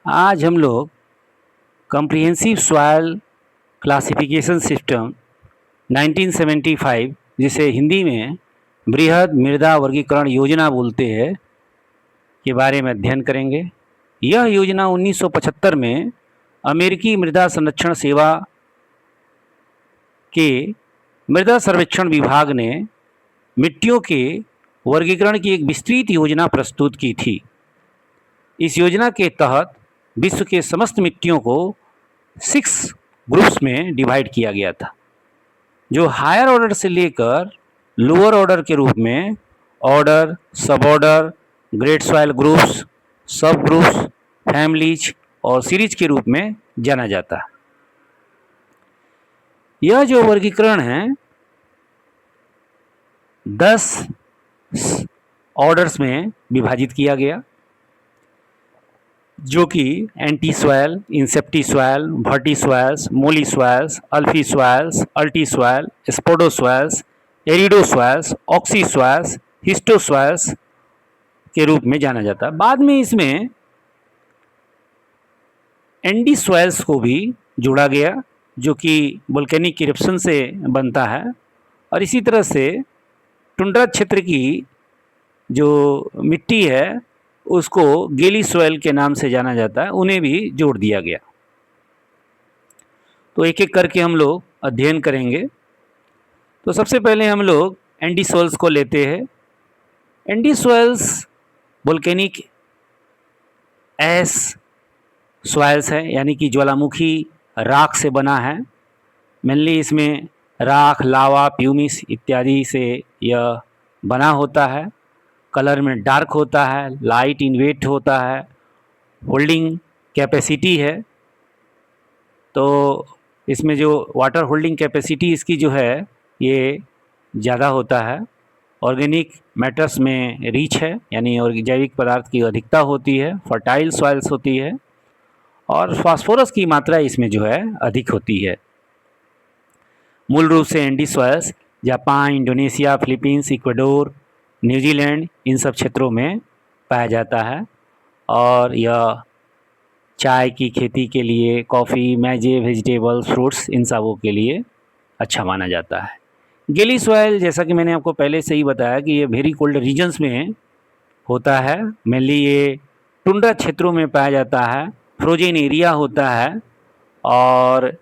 आज हम लोग कम्प्रिहेंसिव सॉइल क्लासिफिकेशन सिस्टम 1975, जिसे हिंदी में बृहद मृदा वर्गीकरण योजना बोलते हैं, के बारे में अध्ययन करेंगे। यह योजना 1975 में अमेरिकी मृदा संरक्षण सेवा के मृदा सर्वेक्षण विभाग ने मिट्टियों के वर्गीकरण की एक विस्तृत योजना प्रस्तुत की थी। इस योजना के तहत विश्व के समस्त मिट्टियों को 6 ग्रुप्स में डिवाइड किया गया था, जो हायर ऑर्डर से लेकर लोअर ऑर्डर के रूप में ऑर्डर, सब ऑर्डर, ग्रेड सॉइल ग्रुप्स, सब ग्रुप्स, फैमिलीज और सीरीज के रूप में जाना जाता है। यह जो वर्गीकरण है 10 ऑर्डर्स में विभाजित किया गया, जो कि enti soil, incepti soil, verti soils, molli soils, alfi soils, ulti soil, spodo soils, arido soils, oxi soils, histo soils के रूप में जाना जाता है। बाद में इसमें एंडी सॉइल्स को भी जोड़ा गया, जो कि वोल्केनिक इरप्शन से बनता है, और इसी तरह से टुंड्रा क्षेत्र की जो मिट्टी है उसको गेली सॉइल के नाम से जाना जाता है, उन्हें भी जोड़ दिया गया। तो एक एक करके हम लोग अध्ययन करेंगे। तो सबसे पहले हम लोग एंडी सॉइल्स को लेते हैं। Andi soils volcanic ash soils है, यानी कि ज्वालामुखी राख से बना है। मेनली इसमें राख, लावा, प्यूमिस इत्यादि से यह बना होता है। कलर में डार्क होता है, लाइट इन वेट होता है, होल्डिंग कैपेसिटी है। तो इसमें जो वाटर होल्डिंग कैपेसिटी इसकी जो है ये ज़्यादा होता है। ऑर्गेनिक मैटर्स में रिच है, यानी और जैविक पदार्थ की अधिकता होती है। फर्टाइल सॉइल्स होती है और फास्फोरस की मात्रा इसमें जो है अधिक होती है। मूल रूप से andi soils Japan, Indonesia, Philippines, Ecuador, New Zealand, इन सब क्षेत्रों में पाया जाता है और यह चाय की खेती के लिए, कॉफ़ी, मैजे, वेजिटेबल्स, फ्रूट्स, इन सबों के लिए अच्छा माना जाता है। गीली सॉइल, जैसा कि मैंने आपको पहले से ही बताया कि ये वेरी कोल्ड रीजन्स में होता है। मेनली ये टुंड्रा क्षेत्रों में पाया जाता है, फ्रोजन एरिया होता है और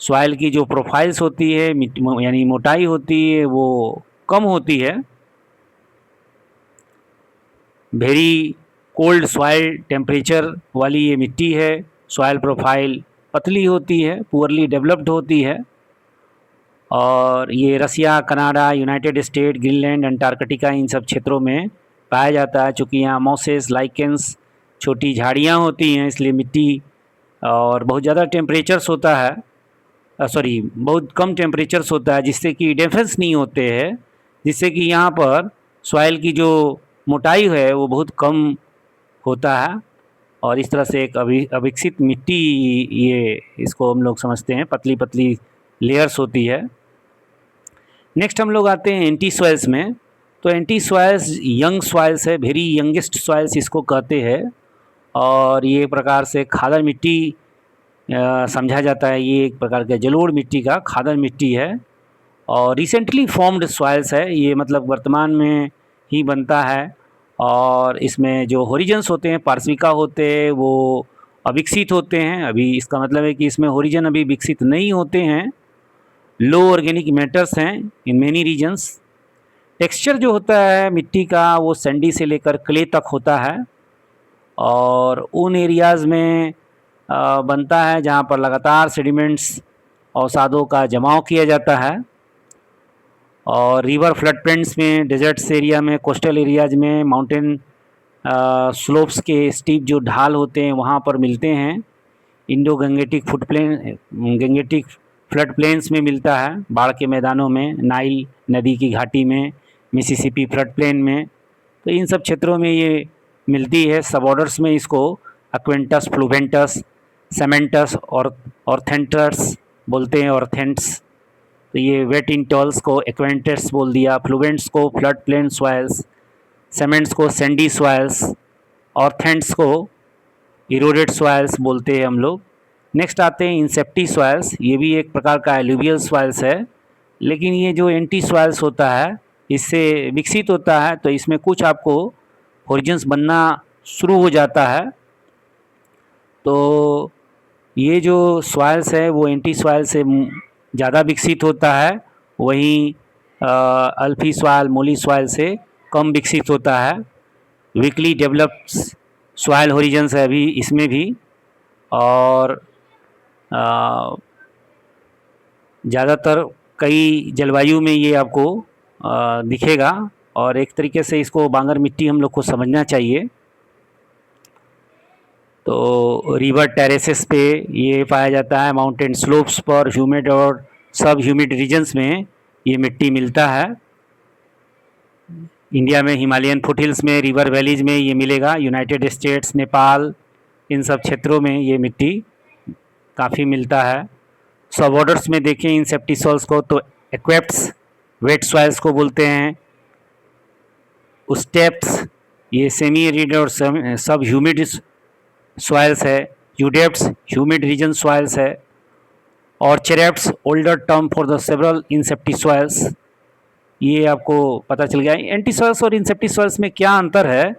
सॉइल की जो प्रोफाइल्स होती है, यानी मोटाई होती है, वो कम होती है। वेरी कोल्ड सॉइल टेम्परेचर वाली ये मिट्टी है। सॉइल प्रोफाइल पतली होती है, पुअरली डेवलप्ड होती है और ये Russia, Canada, united state, Greenland, Antarctica, इन सब क्षेत्रों में पाया जाता है। चूँकि यहाँ मॉसेस, लाइकेंस, छोटी झाड़ियाँ होती हैं, इसलिए मिट्टी और बहुत ज़्यादा टेम्परेचर्स होता है, बहुत कम टेम्परेचर्स होता है, जिससे कि डिफरेंस नहीं होते हैं, जिससे कि यहाँ पर सॉइल की जो मोटाई है वो बहुत कम होता है और इस तरह से एक अविकसित मिट्टी, ये इसको हम लोग समझते हैं, पतली पतली लेयर्स होती है। नेक्स्ट हम लोग आते हैं एंटी सॉइल्स में। तो एंटी सॉइल्स यंग सॉइल्स है, वेरी यंगेस्ट सॉइल्स इसको कहते हैं और ये एक प्रकार से खादर मिट्टी समझा जाता है। ये एक प्रकार का जलोढ़ मिट्टी का खादर मिट्टी है और रिसेंटली फॉर्म्ड सॉइल्स है। ये मतलब वर्तमान में ही बनता है और इसमें जो होरिजन्स होते हैं, पार्श्विका होते हैं, वो अविकसित होते हैं। अभी इसका मतलब है कि इसमें होरिजन अभी विकसित नहीं होते हैं। लो ऑर्गेनिक मैटर्स हैं इन मेनी रीजन्स। टेक्सचर जो होता है मिट्टी का वो सैंडी से लेकर क्ले तक होता है और उन एरियाज़ में बनता है जहाँ पर लगातार सेडिमेंट्स अवसादों का जमाव किया जाता है और रिवर फ्लड प्लेन्स में, डेजर्ट्स एरिया में, कोस्टल एरियाज में, माउंटेन स्लोप्स के स्टीप जो ढाल होते हैं वहाँ पर मिलते हैं। इंडो गंगेटिक फ्लड प्लेन्स में मिलता है, बाढ़ के मैदानों में, नाइल नदी की घाटी में, मिसिसिपी फ्लड प्लेन में, तो इन सब क्षेत्रों में ये मिलती है। सब ऑर्डर्स में इसको एक्वेंटस, फ्लुवेंटस, सेमेंटस और ऑर्थेंटस बोलते हैं, ऑर्थेंट्स। तो ये वेट इंटॉल्स को एक्वेंटस बोल दिया, फ्लुवेंट्स को फ्लड प्लेन सॉइल्स, सेमेंट्स को सैंडी सॉइल्स, ऑर्थेंट्स को इरोडेड सॉइल्स बोलते हैं हम लोग। नेक्स्ट आते हैं इंसेप्टी सॉइल्स, ये भी एक प्रकार का एलुवियल सॉइल्स है, लेकिन ये जो एंटी सॉइल्स होता है इससे विकसित होता है, तो इसमें कुछ आपको होरिजन्स बनना शुरू हो जाता है। तो ये जो सॉइल्स है वो एंटी सॉइल से ज़्यादा विकसित होता है, वहीं अल्फी सॉइल मोली सॉइल से कम विकसित होता है। वीकली डेवलप्ड सॉइल होरिजन्स है अभी इसमें भी, और ज़्यादातर कई जलवायु में ये आपको दिखेगा, और एक तरीके से इसको बांगर मिट्टी हम लोग को समझना चाहिए। तो रिवर टेरेसेस पे ये पाया जाता है, माउंटेन स्लोप्स पर, ह्यूमिड और सब ह्यूमिड रीजन्स में ये मिट्टी मिलता है। इंडिया में हिमालयन फुटहिल्स में, रिवर वैलीज में ये मिलेगा, यूनाइटेड स्टेट्स, नेपाल, इन सब क्षेत्रों में ये मिट्टी काफ़ी मिलता है। सब ऑर्डर्स में देखें इंसेप्टी सॉइल्स को तो एक्वेप्ट्स वेट सॉइल्स को बोलते हैं, स्टेप्स ये सेमी एरिड और सब ह्यूमिड सॉइल्स है, यूडेप्ट्स ह्यूमिड रीजन सॉइल्स है, और ochrepts older term for the several incepti soils. ये आपको पता चल गया। एंटी सॉइल्स और इंसेप्टी सॉइल्स में क्या अंतर है,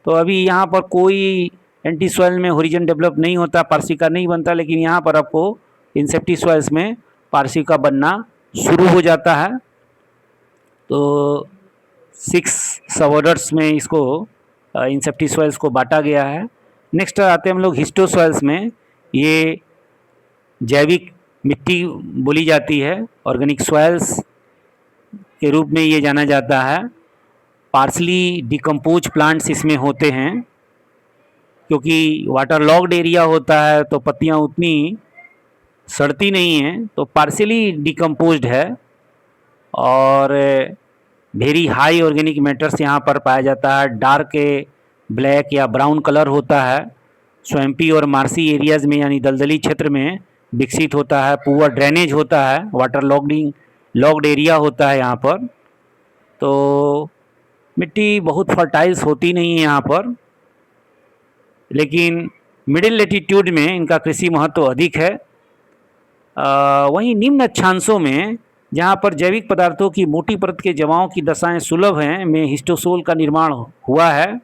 तो अभी यहाँ पर कोई एंटी सॉइल में होरिजन डेवलप नहीं होता, पार्सिका नहीं बनता, लेकिन यहाँ पर आपको इंसेप्टी सॉइल्स में पार्सिका बनना शुरू हो जाता है। तो 6 सब ऑर्डर्स में इसको इंसेप्टी सॉइल्स को बांटा गया है। नेक्स्ट आते हैं हम लोग हिस्टो सॉइल्स में। ये जैविक मिट्टी बोली जाती है, ऑर्गेनिक सॉइल्स के रूप में ये जाना जाता है। पार्सली डिकम्पोज प्लांट्स इसमें होते हैं, क्योंकि वाटर लॉक्ड एरिया होता है तो पत्तियाँ उतनी सड़ती नहीं हैं, तो पार्सली डिकम्पोज्ड है, और वेरी हाई ऑर्गेनिक मैटर्स यहाँ पर पाया जाता है। डार्क ब्लैक या ब्राउन कलर होता है, स्वैम्पी और मार्सी एरियाज़ में यानी दलदली क्षेत्र में विकसित होता है। पुअर ड्रेनेज होता है, वाटर लॉक्ड एरिया होता है यहाँ पर, तो मिट्टी बहुत फर्टाइल्स होती नहीं है यहाँ पर, लेकिन मिडिल लेटीट्यूड में इनका कृषि महत्व अधिक है। वहीं निम्न अक्षांशों में जहाँ पर जैविक पदार्थों की मोटी परत के जमाव की दशाएं सुलभ हैं में हिस्टोसोल का निर्माण हुआ है,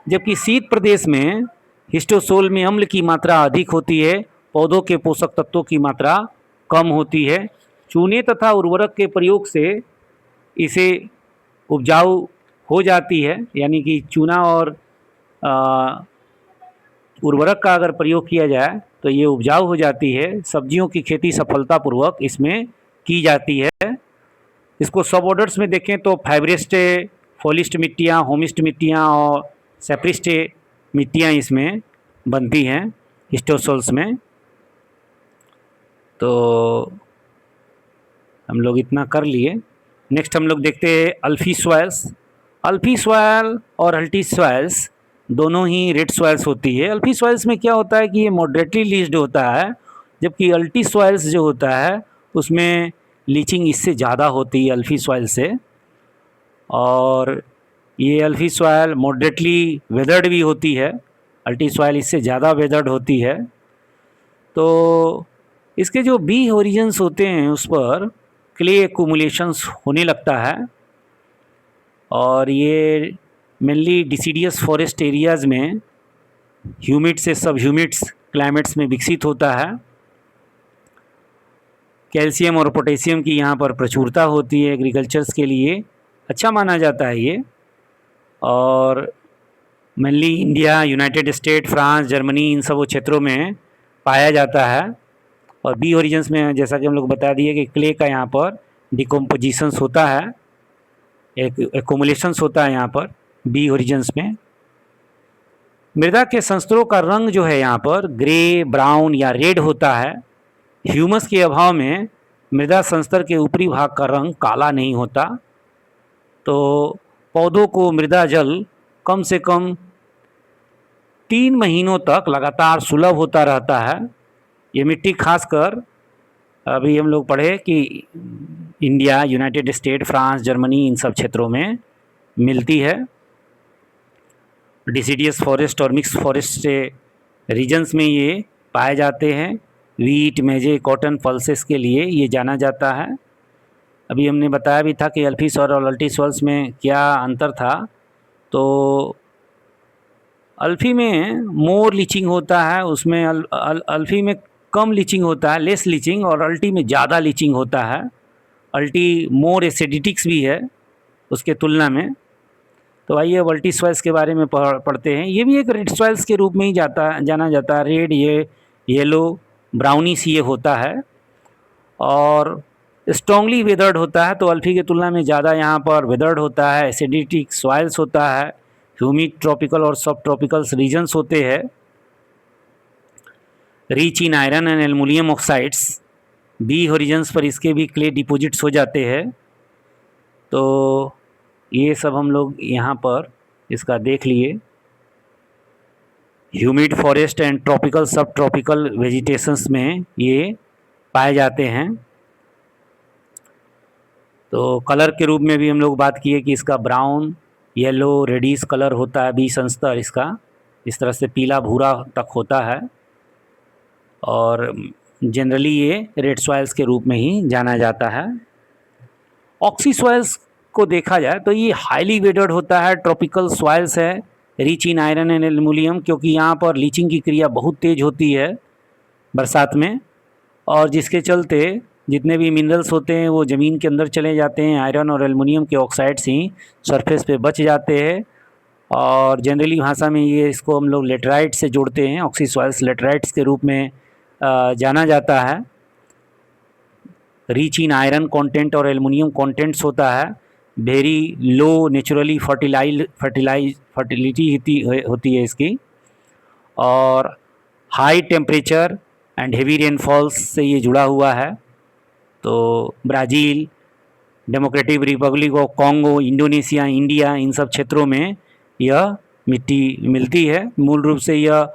जबकि शीत प्रदेश में हिस्टोसोल में अम्ल की मात्रा अधिक होती है, पौधों के पोषक तत्वों की मात्रा कम होती है। चूने तथा उर्वरक के प्रयोग से इसे उपजाऊ हो जाती है, यानी कि चूना और उर्वरक का अगर प्रयोग किया जाए तो ये उपजाऊ हो जाती है। सब्जियों की खेती सफलतापूर्वक इसमें की जाती है। इसको सब ऑर्डर्स में देखें तो फाइब्रेस्ट, फोलिस्ट मिट्टियाँ, होमिस्ट मिट्टियाँ और सेप्रिस्ट मिट्टियाँ इसमें बनती हैं हिस्टोसोल्स में। तो हम लोग इतना कर लिए। नेक्स्ट हम लोग देखते हैं अल्फी सॉइल्स। अल्फी सॉइल और अल्टी सॉइल्स दोनों ही रेड सॉइल्स होती है। अल्फी सॉइल्स में क्या होता है कि ये मॉडरेटली लीच्ड होता है, जबकि अल्टी सॉइल्स जो होता है उसमें लीचिंग इससे ज़्यादा होती है अल्फी सॉइल से। और ये अल्फी सॉइल मॉडरेटली वेदर्ड भी होती है, अल्टी सॉइल इससे ज़्यादा वेदर्ड होती है। तो इसके जो बी ओरिजिन्स होते हैं उस पर क्ले एक्यूमुलेशंस होने लगता है, और ये मेनली डिसीडियस फॉरेस्ट एरियाज़ में ह्यूमिड से सब ह्यूमिड्स क्लाइमेट्स में विकसित होता है। कैल्शियम और पोटेशियम की यहाँ पर प्रचुरता होती है, एग्रीकल्चर्स के लिए अच्छा माना जाता है ये। और mainly India, united state, France, Germany, इन सब क्षेत्रों में पाया जाता है। और बी ओरिजिन्स में जैसा कि हम लोग बता दिए कि क्ले का यहाँ पर डिकम्पोजिशंस होता है, एक एक्यूमुलेशंस होता है यहाँ पर बी ओरिजिन्स में। मृदा के संस्तरों का रंग जो है यहाँ पर ग्रे, ब्राउन या रेड होता है। ह्यूमस के अभाव में मृदा संस्तर के ऊपरी भाग का रंग काला नहीं होता। तो पौधों को मृदा जल कम से कम 3 महीनों तक लगातार सुलभ होता रहता है। ये मिट्टी खासकर अभी हम लोग पढ़े कि India, united state, France, Germany, इन सब क्षेत्रों में मिलती है। डिसीडियस फॉरेस्ट और मिक्स फॉरेस्ट रीजन्स में ये पाए जाते हैं। वीट, मेजे, कॉटन, पल्सेस के लिए ये जाना जाता है। अभी हमने बताया भी था कि अल्फी सॉइल और अल्टी सॉइल्स में क्या अंतर था। तो अल्फी में मोर लीचिंग होता है, उसमें अल्फी में कम लीचिंग होता है, लेस लीचिंग, और अल्टी में ज़्यादा लीचिंग होता है। अल्टी मोर एसिडिटिक्स भी है उसके तुलना में। तो आइए अब अल्टी सॉइल्स के बारे में पढ़ते हैं। ये भी एक रेड सॉइल्स के रूप में ही जाना जाता है। रेड, ये येलो, ब्राउनिश ये होता है और स्ट्रॉन्गली वेदर्ड होता है। तो अल्फी की तुलना में ज़्यादा यहाँ पर वेदर्ड होता है। एसिडिटिक सॉइल्स होता है। ह्यूमिड ट्रॉपिकल और सब ट्रॉपिकल्स रीजन्स होते हैं। Rich in iron and aluminium oxides. B horizons पर इसके भी क्ले डिपॉजिट्स हो जाते हैं। तो ये सब हम लोग यहाँ पर इसका देख लिए। ह्यूमिड फॉरेस्ट एंड ट्रॉपिकल सब ट्रॉपिकल वेजिटेशंस में ये पाए जाते हैं। तो कलर के रूप में भी हम लोग बात किए कि इसका ब्राउन, येलो, रेडिश कलर होता है। बीज अंतर इसका इस तरह से पीला भूरा तक होता है और जनरली ये रेड सॉइल्स के रूप में ही जाना जाता है। ऑक्सी सॉइल्स को देखा जाए तो ये हाईली वेटेड होता है। ट्रॉपिकल सॉइल्स है, rich in iron and aluminium, क्योंकि यहाँ पर लीचिंग की क्रिया बहुत तेज होती है बरसात में, और जिसके चलते जितने भी मिनरल्स होते हैं वो ज़मीन के अंदर चले जाते हैं। आयरन और एल्युमिनियम के ऑक्साइड्स ही सरफेस पे बच जाते हैं और जनरली भाषा में ये इसको हम लोग लेटराइट से जोड़ते हैं। ऑक्सी सॉइल्स लेटराइट्स के रूप में जाना जाता है। रिच इन आयरन कंटेंट और एल्युमिनियम कंटेंट्स होता है। वेरी लो नेचुरली फर्टिलिटी होती है इसकी, और high temperature and heavy rainfalls से ये जुड़ा हुआ है। तो Brazil, democratic republic of Congo, Indonesia, India, इन सब क्षेत्रों में यह मिट्टी मिलती है। मूल रूप से यह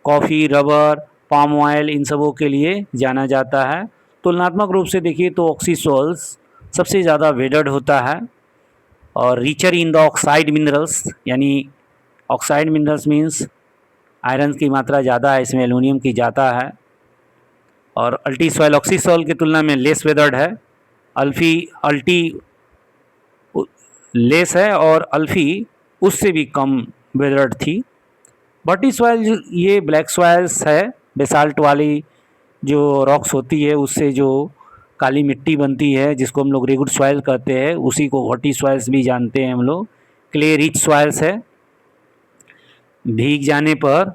coffee, rubber, palm oil in सबों के लिए जाना जाता है। तुलनात्मक रूप से देखिए तो ऑक्सी सॉइल्स सबसे ज़्यादा वेटेड होता है और richer in the oxide minerals, यानी ऑक्साइड मिनरल्स मीन्स आयरन की मात्रा ज़्यादा है इसमें, एल्युमिनियम की ज़्यादा है। और अल्टी सॉइल ऑक्सी सॉइल की तुलना में लेस वेदर्ड है। अल्टी लेस है और अल्फी उससे भी कम वेदर्ड थी। बटी सॉइल ये ब्लैक सॉइल्स है, बेसाल्ट वाली जो रॉक्स होती है उससे जो काली मिट्टी बनती है जिसको हम लोग रेगुड सॉइल कहते हैं, उसी को वटी सॉइल्स भी जानते हैं हम लोग। क्ले रिच सॉइल्स है, भीग जाने पर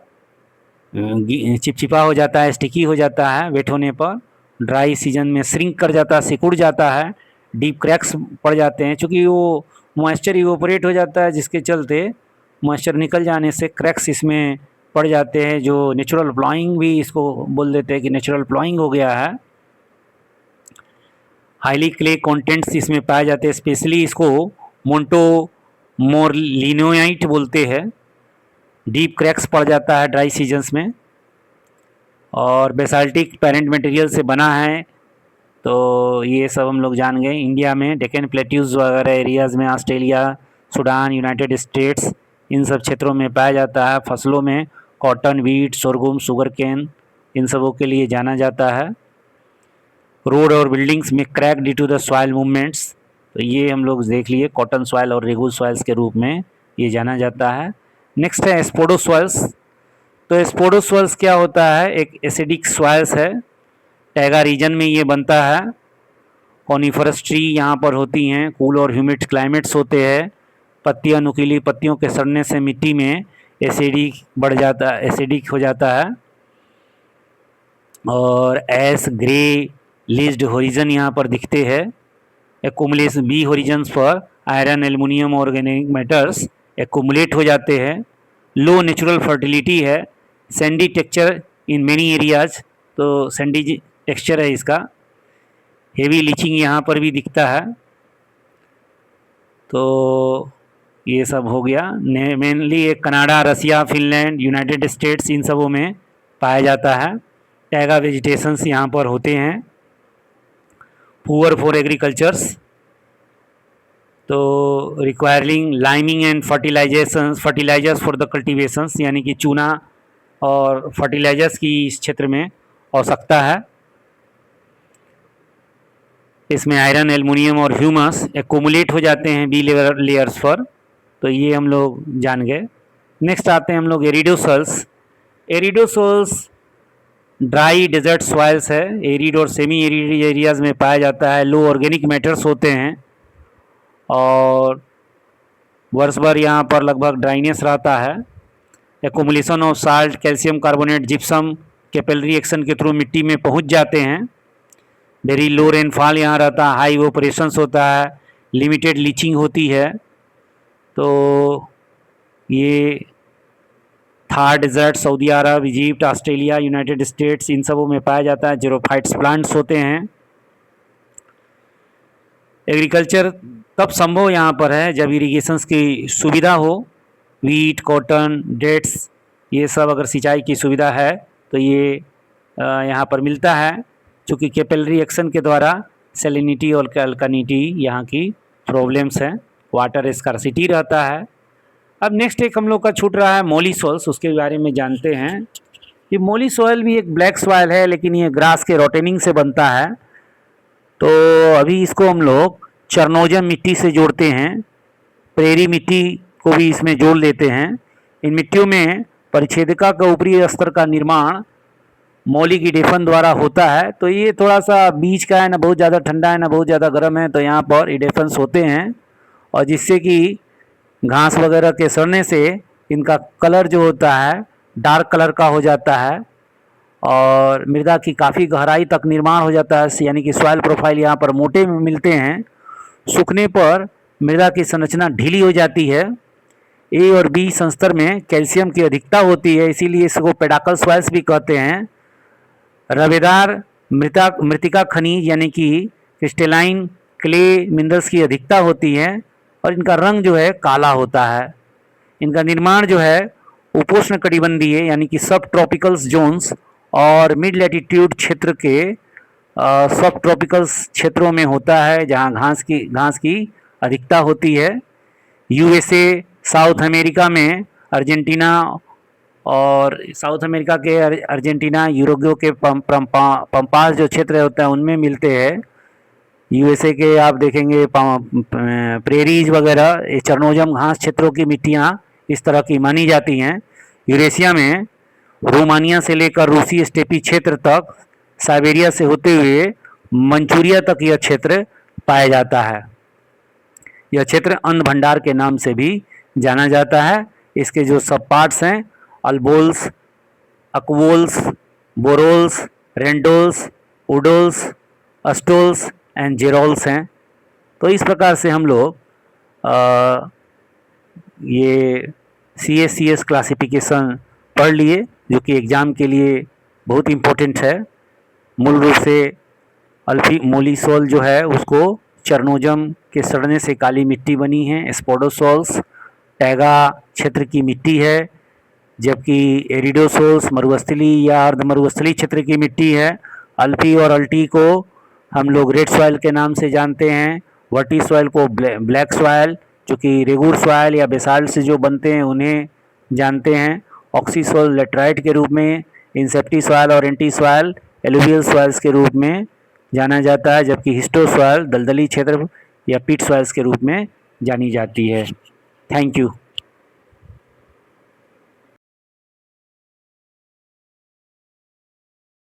चिपचिपा हो जाता है, स्टिकी हो जाता है वेट होने पर। ड्राई सीजन में श्रिंक कर जाता है, सिकुड़ जाता है, डीप क्रैक्स पड़ जाते हैं क्योंकि वो मॉइस्चर इवोपरेट हो जाता है, जिसके चलते मॉइस्चर निकल जाने से क्रैक्स इसमें पड़ जाते हैं, जो नेचुरल प्लॉइंग भी इसको बोल देते हैं कि नेचुरल प्लॉइंग हो गया है। हाईली क्ले कंटेंट्स इसमें पाए जाते हैं, स्पेशली इसको मोन्टो मोरलिनोइट बोलते हैं। डीप क्रैक्स पड़ जाता है ड्राई सीजन्स में और बेसाल्टिक पेरेंट मटेरियल से बना है। तो ये सब हम लोग जान गए। इंडिया में डेक्कन प्लेट्यूज वगैरह एरियाज़ में, ऑस्ट्रेलिया, सूडान, यूनाइटेड स्टेट्स, इन सब क्षेत्रों में पाया जाता है। फसलों में कॉटन, वीट, सोरगुम, शुगर केन, इन सबों के लिए जाना जाता है। रोड और बिल्डिंग्स में crack due to the soil movements, तो ये हम लोग देख लिए कॉटन सॉइल और रेगुलर सॉइल्स के रूप में ये जाना जाता है। नेक्स्ट है स्पोडोसॉइल्स। तो स्पोडोसॉइल्स क्या होता है? एक एसिडिक सॉइल्स है, टैगा रीजन में ये बनता है। कॉनिफरस ट्री यहाँ पर होती हैं, कूल और ह्यूमिड क्लाइमेट्स होते हैं। पत्तियाँ नुकीली पत्तियों के सड़ने से मिट्टी में एसिडिक बढ़ जाता है, एसिडिक हो जाता है। और एस ग्रे लिस्ड होरिजन यहाँ पर दिखते हैं। एक्युमुलेशन बी होरिजन्स पर iron, aluminium, organic matters accumulate हो जाते हैं। लो नेचुरल फर्टिलिटी है, Sandy texture in many areas, तो सैंडी टेक्सचर है इसका। हेवी लीचिंग यहाँ पर भी दिखता है। तो ये सब हो गया। मेनली एक कनाडा, रसिया, फिनलैंड, यूनाइटेड स्टेट्स, इन सबों में पाया जाता है। टैगा वेजिटेशंस यहाँ पर होते हैं। पुअर फॉर एग्रीकल्चर्स, तो requiring liming and fertilisers for the cultivations, यानी कि चूना और फर्टिलाइजर्स की इस क्षेत्र में आवश्यकता है। इसमें आयरन, एल्युमिनियम और ह्यूमस एक्यूमुलेट हो जाते हैं बी लेयर्स पर, तो ये हम लोग जान गए। नेक्स्ट आते हैं हम लोग एरिडोसल्स। एरिडोसल्स ड्राई डेजर्ट सॉइल्स है, एरिड और सेमी एरिड एरियाज में पाया जाता है। लो ऑर्गेनिक मैटर्स होते हैं और वर्ष भर यहाँ पर लगभग ड्राइनेस रहता है। Accumulation of salt, calcium carbonate, gypsum capillary action के थ्रू मिट्टी में पहुँच जाते हैं। वेरी लो रेनफॉल यहाँ रहता है, हाई इवेपोरेशंस होता है, लिमिटेड लीचिंग होती है। तो ये थार डेजर्ट, सऊदी अरब, इजिप्ट, ऑस्ट्रेलिया, यूनाइटेड स्टेट्स, इन सबों में पाया जाता है। जीरोफाइट्स प्लांट्स होते हैं। एग्रीकल्चर तब संभव यहाँ पर है जब इरिगेशंस की सुविधा हो। वीट, कॉटन, डेट्स, ये सब अगर सिंचाई की सुविधा है तो ये यहाँ पर मिलता है। चूँकि कैपिलरी एक्शन के द्वारा सैलिनिटी और अल्कनिटी यहाँ की प्रॉब्लम्स हैं, वाटर स्कार्सिटी रहता है। अब नेक्स्ट एक हम लोग का छूट रहा है मोली सॉइल्स, उसके बारे में जानते हैं। ये मोली सॉइल भी एक ब्लैक सॉइल है, लेकिन ये ग्रास के रोटेनिंग से बनता है। तो अभी इसको हम लोग चरनोजम मिट्टी से जोड़ते हैं, प्रेरी मिट्टी को भी इसमें जोड़ लेते हैं। इन मिट्टियों में परिच्छेदिका का ऊपरी स्तर का निर्माण मौलिक इडेफन द्वारा होता है। तो ये थोड़ा सा बीच का है, ना बहुत ज़्यादा ठंडा है ना बहुत ज़्यादा गर्म है, तो यहाँ पर इडेफन्स होते हैं और जिससे कि घास वगैरह के सड़ने से इनका कलर जो होता है डार्क कलर का हो जाता है और मृदा की काफ़ी गहराई तक निर्माण हो जाता है, यानी कि सॉइल प्रोफाइल यहाँ पर मोटे में मिलते हैं। सूखने पर मृदा की संरचना ढीली हो जाती है। ए और बी संस्तर में कैल्शियम की अधिकता होती है, इसीलिए इसको पेडाकल सॉइल्स भी कहते हैं। रवेदार मृतिका खनिज यानी कि क्रिस्टलाइन क्ले मिनरल्स की अधिकता होती है और इनका रंग जो है काला होता है। इनका निर्माण जो है उपोष्ण कटिबंधीय यानी कि सब ट्रॉपिकल्स जोन्स और मिड लैटिट्यूड क्षेत्र के सब ट्रॉपिकल्स क्षेत्रों में होता है, जहां घास की अधिकता होती है। यूएसए, साउथ अमेरिका में अर्जेंटीना और साउथ अमेरिका के अर्जेंटीना, यूरुग्वे के पंपास जो क्षेत्र होता है उनमें मिलते हैं। यूएसए के आप देखेंगे प्रेरीज वगैरह, ये चरनोजम घास क्षेत्रों की मिट्टियाँ इस तरह की मानी जाती हैं। यूरेशिया में रोमानिया से लेकर रूसी स्टेपी क्षेत्र तक, साइबेरिया से होते हुए मंचूरिया तक यह क्षेत्र पाया जाता है। यह क्षेत्र अन्न भंडार के नाम से भी जाना जाता है। इसके जो सब पार्ट्स हैं अल्बोल्स, अक्वोल्स, बोरोल्स, रेंडोल्स, उडोल्स, अस्टोल्स एंड जेरोल्स हैं। तो इस प्रकार से हम लोग ये CSCS क्लासिफिकेशन पढ़ लिए, जो कि एग्ज़ाम के लिए बहुत इम्पोर्टेंट है। मूल रूप से अल्फी मोलीसोल जो है उसको चरनोजम के सड़ने से काली मिट्टी बनी है। स्पोडोसोल्स टैगा क्षेत्र की मिट्टी है, जबकि एरिडोसोल्स मरुस्थली या अर्ध मरुस्थली क्षेत्र की मिट्टी है। अल्फी और अल्टी को हम लोग रेड सॉइल के नाम से जानते हैं। वर्टी सॉइल को ब्लैक सॉइल, जो कि रेगुर सॉइल या बेसाल्ट से जो बनते हैं उन्हें जानते हैं। ऑक्सीसोल लेटराइट के रूप में, इंसेप्टी सॉइल और एंटी सॉइल एलुवियल सॉइल्स के रूप में जाना जाता है, जबकि हिस्टो सॉइल दलदली क्षेत्र या पिट सॉइल्स के रूप में जानी जाती है। Thank you.